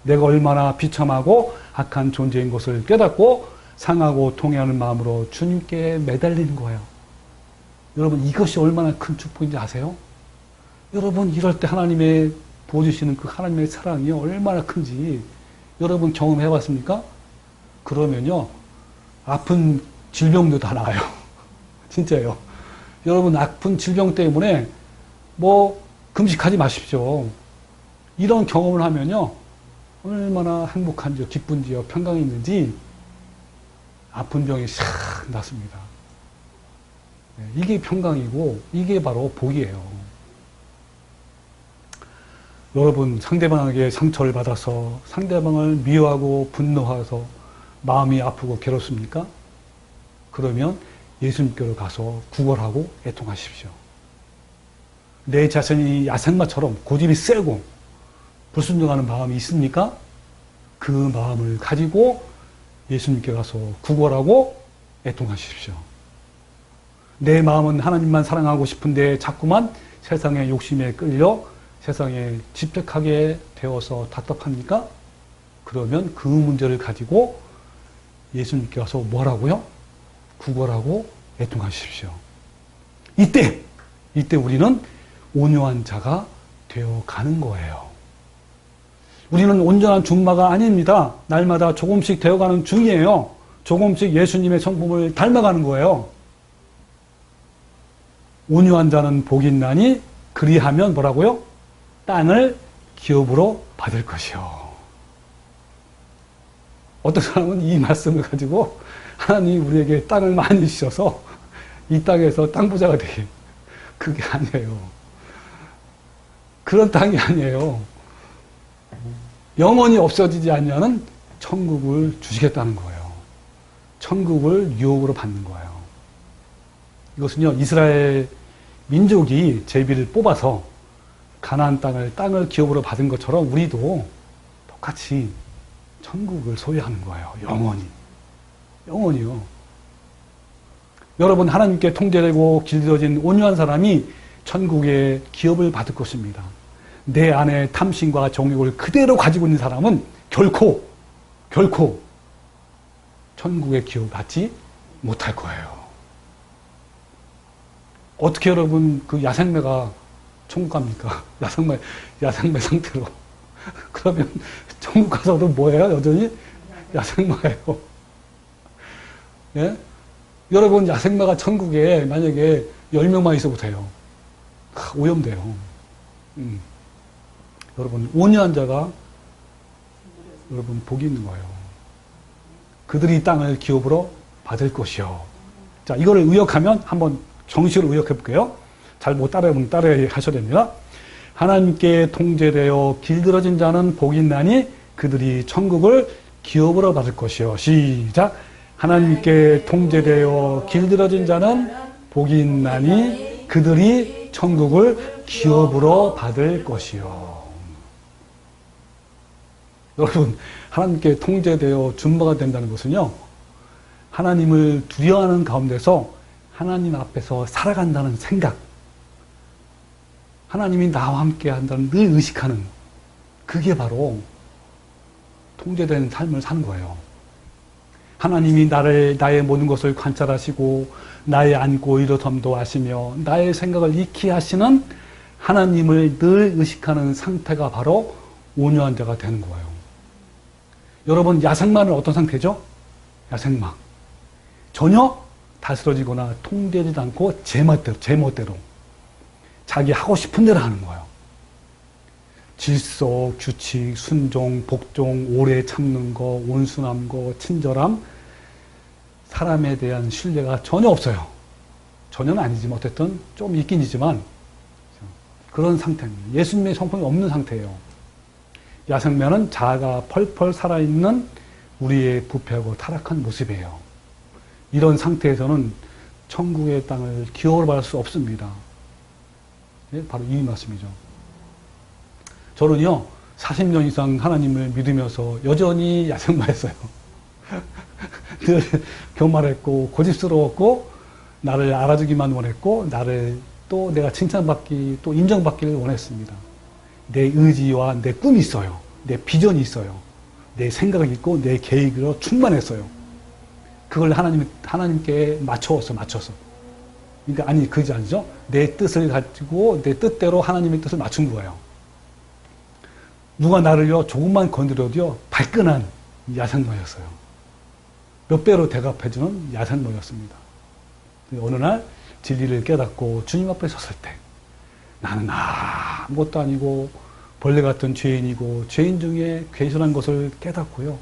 Speaker 1: 내가 얼마나 비참하고 악한 존재인 것을 깨닫고 상하고 통회하는 마음으로 주님께 매달리는 거예요. 여러분, 이것이 얼마나 큰 축복인지 아세요? 여러분, 이럴 때 하나님의 부어주시는 그 하나님의 사랑이 얼마나 큰지 여러분 경험해 봤습니까? 그러면요, 아픈 질병도 다 나아요. 진짜예요. 여러분, 아픈 질병 때문에 금식하지 마십시오. 이런 경험을 하면요, 얼마나 행복한지요, 기쁜지요, 평강이 있는지 아픈 병이 싹 낫습니다. 이게 평강이고 이게 바로 복이에요. 여러분, 상대방에게 상처를 받아서 상대방을 미워하고 분노해서 마음이 아프고 괴롭습니까? 그러면 예수님께로 가서 구걸하고 애통하십시오. 내 자신이 야생마처럼 고집이 세고 불순종하는 마음이 있습니까? 그 마음을 가지고 예수님께 가서 구걸하고 애통하십시오. 내 마음은 하나님만 사랑하고 싶은데 자꾸만 세상의 욕심에 끌려 세상에 집착하게 되어서 답답합니까? 그러면 그 문제를 가지고 예수님께 가서 뭐라고요? 구걸하고 애통하십시오. 이때 우리는 온유한 자가 되어 가는 거예요. 우리는 온전한 준마가 아닙니다. 날마다 조금씩 되어가는 중이에요. 조금씩 예수님의 성품을 닮아가는 거예요. 온유한 자는 복이 있나니 그리하면 뭐라고요? 땅을 기업으로 받을 것이요. 어떤 사람은 이 말씀을 가지고 하나님이 우리에게 땅을 많이 주셔서 이 땅에서 땅 부자가 되게. 그게 아니에요. 그런 땅이 아니에요. 영원히 없어지지 않냐는 천국을 주시겠다는 거예요. 천국을 유업으로 받는 거예요. 이것은요, 이스라엘 민족이 제비를 뽑아서 가나안 땅을 기업으로 받은 것처럼 우리도 똑같이 천국을 소유하는 거예요. 영원히요. 여러분, 하나님께 통제되고 길들여진 온유한 사람이 천국의 기업을 받을 것입니다. 내 안에 탐심과 정욕을 그대로 가지고 있는 사람은 결코 천국의 기업을 받지 못할 거예요. 어떻게 여러분 그 야생매가 천국 갑니까? 야생매 상태로. 그러면 천국 가서도 뭐예요? 여전히 야생마예요. 예? 여러분, 야생마가 천국에 만약에 10명만 있어도 돼요. 오염돼요. 여러분, 온유한 자가 여러분 복이 있는 거예요. 그들이 이 땅을 기업으로 받을 것이요. 자, 이거를 의역하면 한번 정식으로 의역해 볼게요. 잘 못 따라하면 따라 하셔야 됩니다. 하나님께 통제되어 길들어진 자는 복이 있나니 그들이 천국을 기업으로 받을 것이요. 시작. 하나님께 통제되어 길들어진 자는 복이 있나니 그들이 천국을 기업으로 받을 것이요. 여러분, 하나님께 통제되어 준마가 된다는 것은요, 하나님을 두려워하는 가운데서 하나님 앞에서 살아간다는 생각, 하나님이 나와 함께 한다는 늘 의식하는, 그게 바로 통제된 삶을 사는 거예요. 하나님이 나의 모든 것을 관찰하시고 나의 앉고 일어섬도 아시며 나의 생각을 익히 하시는 하나님을 늘 의식하는 상태가 바로 온유한 자가 되는 거예요. 여러분, 야생마는 어떤 상태죠? 야생마. 전혀 다스려지거나 통제되지 않고 제멋대로 자기 하고 싶은 대로 하는 거예요. 질서, 규칙, 순종, 복종, 오래 참는 거, 온순함, 친절함, 사람에 대한 신뢰가 전혀 없어요. 전혀는 아니지만 어쨌든 좀 있긴 있지만 그런 상태입니다. 예수님의 성품이 없는 상태예요. 야생마는 자아가 펄펄 살아있는 우리의 부패하고 타락한 모습이에요. 이런 상태에서는 천국의 땅을 기업으로 받을 수 없습니다. 네, 바로 이 말씀이죠. 저는요, 40년 이상 하나님을 믿으면서 여전히 야생마였어요. 늘 교만했고, 고집스러웠고, 나를 알아주기만 원했고, 또 내가 칭찬받기, 또 인정받기를 원했습니다. 내 의지와 내 꿈이 있어요. 내 비전이 있어요. 내 생각이 있고, 내 계획으로 충만했어요. 그걸 하나님께 맞춰서. 그러니까, 그게 아니죠. 내 뜻을 가지고, 내 뜻대로 하나님의 뜻을 맞춘 거예요. 누가 나를요, 조금만 건드려도요, 발끈한 야생마였어요. 몇 배로 대갚해주는 야생마였습니다. 어느 날 진리를 깨닫고 주님 앞에 섰을 때 나는 아무것도 아니고 벌레 같은 죄인이고 죄인 중에 괴선한 것을 깨닫고요.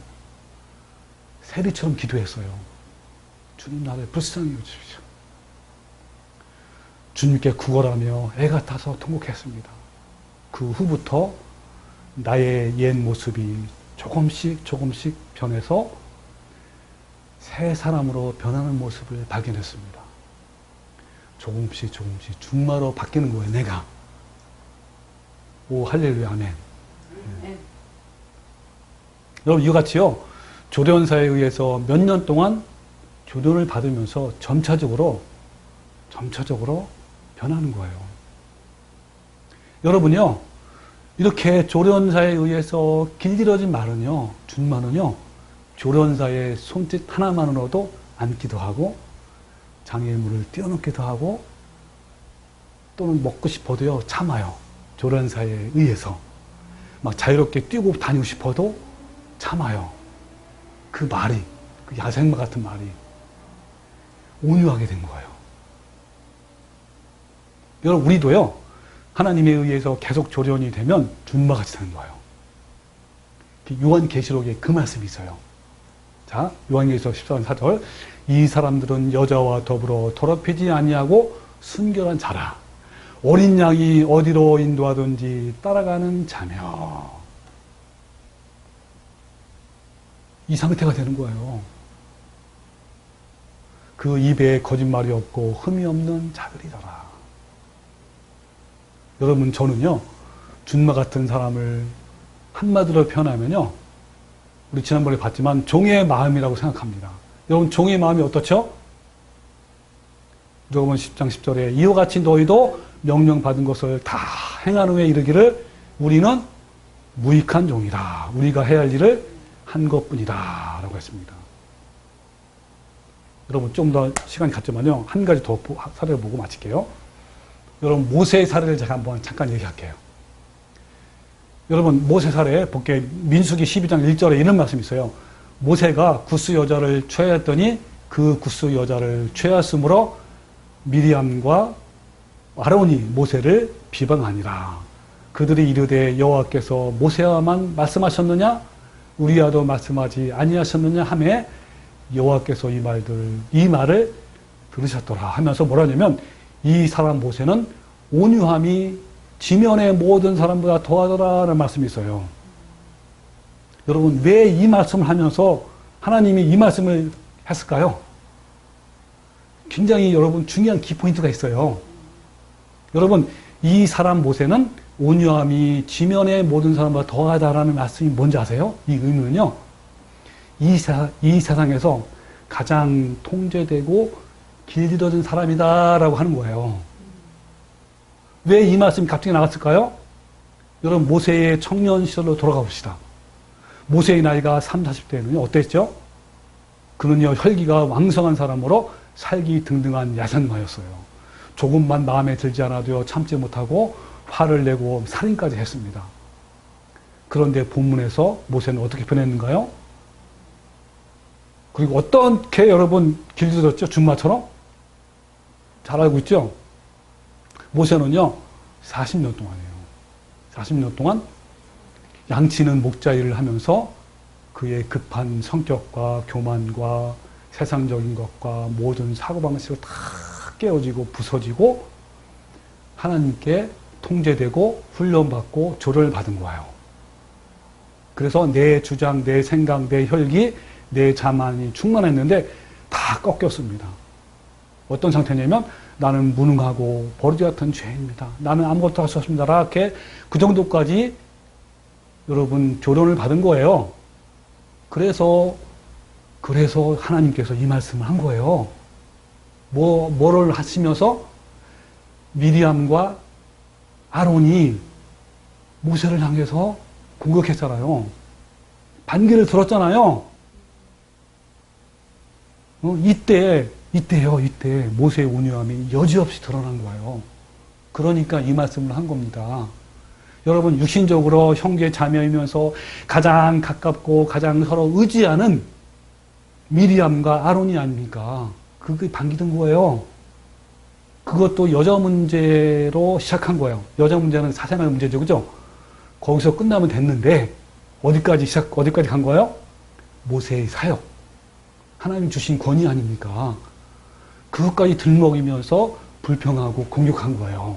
Speaker 1: 세리처럼 기도했어요. 주님, 나를 불쌍히 여주십시오. 주님께 구걸하며 애가 타서 통곡했습니다. 그 후부터 나의 옛 모습이 조금씩 변해서 새 사람으로 변하는 모습을 발견했습니다. 조금씩 준마로 바뀌는 거예요, 내가. 오, 할렐루야, 아멘. 여러분 이와 같이요. 조련사에 의해서 몇 년 동안 교훈을 받으면서 점차적으로 변하는 거예요. 여러분요. 이렇게 조련사에 의해서 길들여진 말은요. 준말은요. 조련사의 손짓 하나만으로도 앉기도 하고 장애물을 뛰어넘기도 하고 또는 먹고 싶어도요. 참아요. 조련사에 의해서. 막 자유롭게 뛰고 다니고 싶어도 참아요. 그 말이, 그 야생마 같은 말이 온유하게 된 거예요. 여러분, 우리도요, 하나님에 의해서 계속 조련이 되면 준마같이 되는 거예요. 요한계시록에 그 말씀이 있어요. 자, 요한계시록 14장 4절. 이 사람들은 여자와 더불어 더럽히지 아니하고 순결한 자라. 어린 양이 어디로 인도하든지 따라가는 자며. 이 상태가 되는 거예요. 그 입에 거짓말이 없고 흠이 없는 자들이더라. 여러분, 저는요, 준마 같은 사람을 한마디로 표현하면요, 우리 지난번에 봤지만 종의 마음이라고 생각합니다. 여러분, 종의 마음이 어떻죠? 누가복음 10장 10절에 이와 같이 너희도 명령받은 것을 다 행한 후에 이르기를 우리는 무익한 종이다. 우리가 해야 할 일을 한 것뿐이다. 라고 했습니다. 여러분, 좀 더 시간이 갔지만요, 한 가지 더 사례를 보고 마칠게요. 여러분, 모세의 사례를 제가 한번 잠깐 얘기할게요. 여러분, 모세 사례 볼게요. 민수기 12장 1절에 이런 말씀이 있어요. 모세가 구스 여자를 취하였더니 그 구스 여자를 취하였으므로 미리암과 아론이 모세를 비방하니라. 그들이 이르되 여호와께서 모세와만 말씀하셨느냐? 우리와도 말씀하지 아니하셨느냐 하매 여호와께서 이 말을 들으셨더라 하면서 뭐라 하냐면 이 사람 모세는 온유함이 지면의 모든 사람보다 더하더라라는 말씀이 있어요. 여러분, 왜 이 말씀을 하면서 하나님이 이 말씀을 했을까요? 굉장히 여러분 중요한 키포인트가 있어요. 여러분, 이 사람 모세는 온유함이 지면의 모든 사람보다 더하다라는 말씀이 뭔지 아세요? 이 의미는요, 이 세상에서 가장 통제되고 길들여진 사람이다라고 하는 거예요. 왜 이 말씀이 갑자기 나갔을까요? 여러분, 모세의 청년 시절로 돌아가 봅시다. 모세의 나이가 30, 40대에는요, 어땠죠? 그는요, 혈기가 왕성한 사람으로 살기 등등한 야생마였어요. 조금만 마음에 들지 않아도요, 참지 못하고 화를 내고 살인까지 했습니다. 그런데 본문에서 모세는 어떻게 변했는가요? 그리고 어떻게 여러분 길들였죠? 준마처럼? 잘 알고 있죠? 모세는요, 40년 동안이에요. 40년 동안 양치는 목자 일을 하면서 그의 급한 성격과 교만과 세상적인 것과 모든 사고방식을 다 깨어지고 부서지고 하나님께 통제되고 훈련받고 조련을 받은 거예요. 그래서 내 주장, 내 생각, 내 혈기, 내 자만이 충만했는데 다 꺾였습니다. 어떤 상태냐면 나는 무능하고 버러지 같은 죄인입니다. 나는 아무것도 할 수 없습니다. 이렇게 그 정도까지 여러분 조련을 받은 거예요. 그래서 하나님께서 이 말씀을 한 거예요. 뭐를 하시면서 미리암과 아론이 모세를 향해서 공격했잖아요. 반기를 들었잖아요. 이때요. 모세의 온유함이 여지없이 드러난 거예요. 그러니까 이 말씀을 한 겁니다. 여러분, 육신적으로 형제 자매이면서 가장 가깝고 가장 서로 의지하는 미리암과 아론이 아닙니까? 그게 반기던 거예요. 그것도 여자 문제로 시작한 거예요. 여자 문제는 사생활 문제죠, 그죠? 거기서 끝나면 됐는데 어디까지 간 거예요? 모세의 사역, 하나님 주신 권위 아닙니까? 그것까지 들먹이면서 불평하고 공격한 거예요.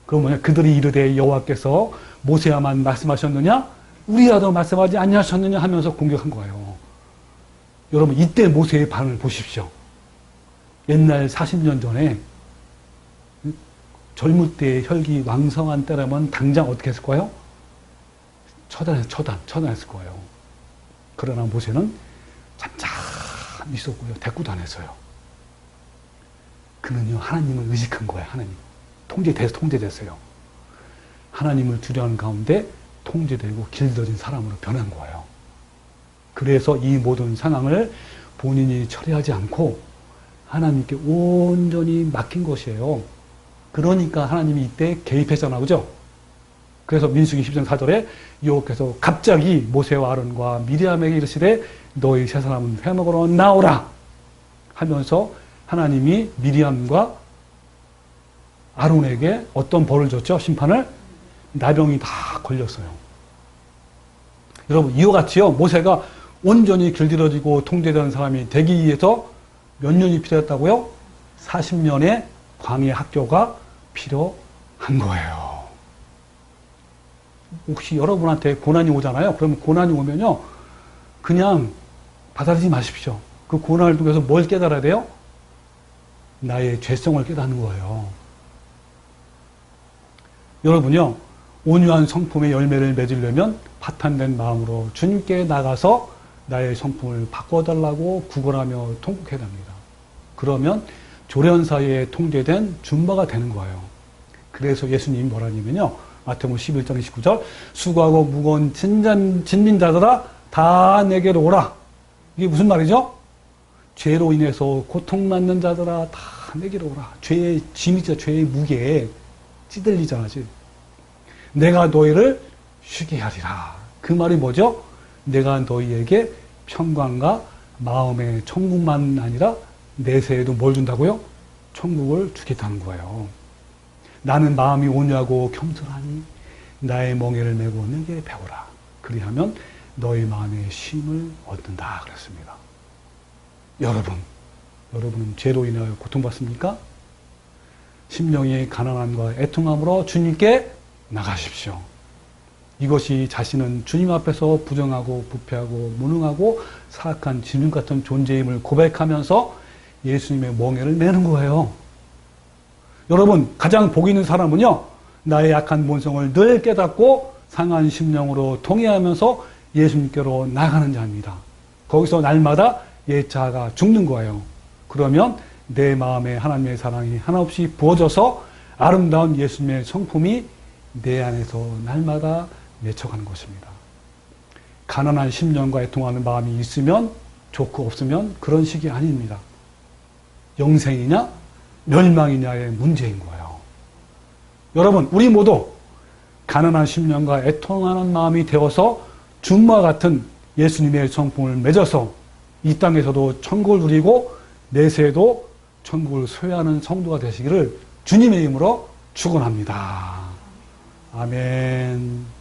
Speaker 1: 그럼 뭐냐? 그들이 이르되 여호와께서 모세와만 말씀하셨느냐? 우리와도 말씀하지 아니하셨느냐? 하면서 공격한 거예요. 여러분, 이때 모세의 반응을 보십시오. 옛날 40년 전에 젊을 때 혈기 왕성한 때라면 당장 어떻게 했을 거예요? 처단했을 거예요. 그러나 모세는 잠잠히 있었고요. 대꾸 다녔어요. 그는요, 하나님을 의식한 거예요. 하나님. 통제됐어요. 하나님을 두려워하는 가운데 통제되고 길들여진 사람으로 변한 거예요. 그래서 이 모든 상황을 본인이 처리하지 않고 하나님께 온전히 맡긴 것이에요. 그러니까 하나님이 이때 개입했잖아, 그죠? 그래서 민수기 10장 4절에 여호와께서 갑자기 모세와 아론과 미리암에게 이르시되 너희 세 사람은 회막으로 나오라 하면서 하나님이 미리암과 아론에게 어떤 벌을 줬죠? 심판을? 나병이 다 걸렸어요. 여러분, 이와 같이요, 모세가 온전히 길들여지고 통제되는 사람이 되기 위해서 몇 년이 필요했다고요? 40년의 광야 학교가 필요한 거예요. 혹시 여러분한테 고난이 오잖아요. 그러면 고난이 오면요, 그냥 받아들이지 마십시오. 그 고난을 통해서 뭘 깨달아야 돼요? 나의 죄성을 깨닫는 거예요. 여러분요, 온유한 성품의 열매를 맺으려면 파탄된 마음으로 주님께 나가서 나의 성품을 바꿔달라고 구걸하며 통곡해야 됩니다. 그러면 조련사에 통제된 줌바가 되는 거예요. 그래서 예수님이 뭐라냐면요, 마태복음 11장 29절 수고하고 무거운 진민자들아 다 내게로 오라. 이게 무슨 말이죠? 죄로 인해서 고통받는 자들아 다 내게로 오라. 죄의 짐이죠. 죄의 무게에 찌들리잖아. 내가 너희를 쉬게 하리라. 그 말이 뭐죠? 내가 너희에게 평강과 마음의 천국만 아니라 내세에도 뭘 준다고요? 천국을 주겠다는 거예요. 나는 마음이 온유하고 겸손하니 나의 멍에를 메고 내게 배우라. 그리하면 너희 마음의 쉼을 얻는다 그랬습니다. 여러분은 죄로 인하여 고통받습니까? 심령이 가난함과 애통함으로 주님께 나가십시오. 이것이 자신은 주님 앞에서 부정하고 부패하고 무능하고 사악한 짐승 같은 존재임을 고백하면서 예수님의 멍에를 메는 거예요. 여러분, 가장 복 있는 사람은요, 나의 약한 본성을 늘 깨닫고 상한 심령으로 통회하면서 예수님께로 나가는 자입니다. 거기서 날마다 옛 자아가 죽는 거예요. 그러면 내 마음에 하나님의 사랑이 한없이 부어져서 아름다운 예수님의 성품이 내 안에서 날마다 맺혀가는 것입니다. 가난한 심령과 애통하는 마음이 있으면 좋고 없으면 그런 식이 아닙니다. 영생이냐 멸망이냐의 문제인 거예요. 여러분, 우리 모두 가난한 심령과 애통하는 마음이 되어서 줌과 같은 예수님의 성품을 맺어서 이 땅에서도 천국을 누리고 내세에도 천국을 소유하는 성도가 되시기를 주님의 이름으로 축원합니다. 아멘.